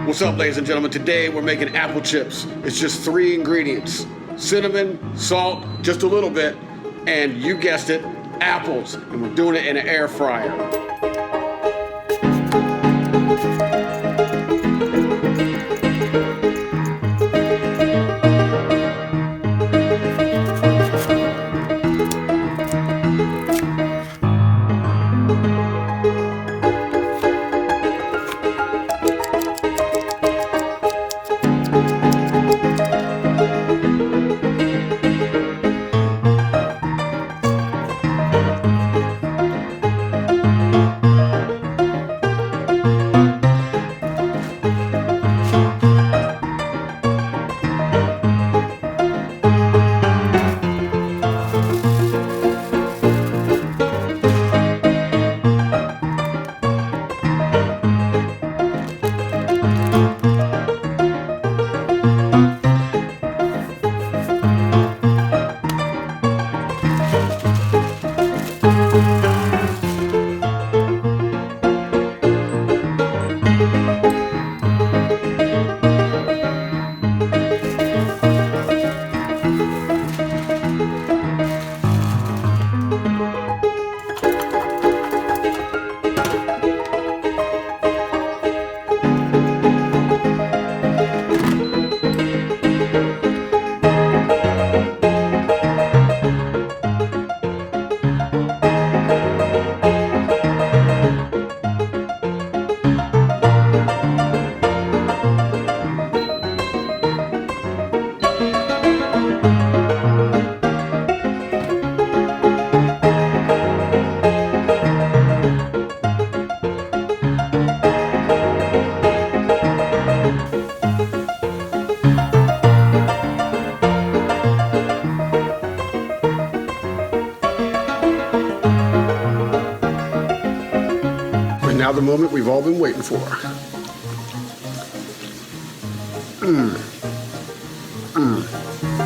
What's up, ladies and gentlemen? Today we're making apple chips. It's just 3 ingredients: cinnamon, salt, just a little bit, and you guessed it, apples. And we're doing it in an air fryer. Now the moment we've all been waiting for. Mmm. Mmm.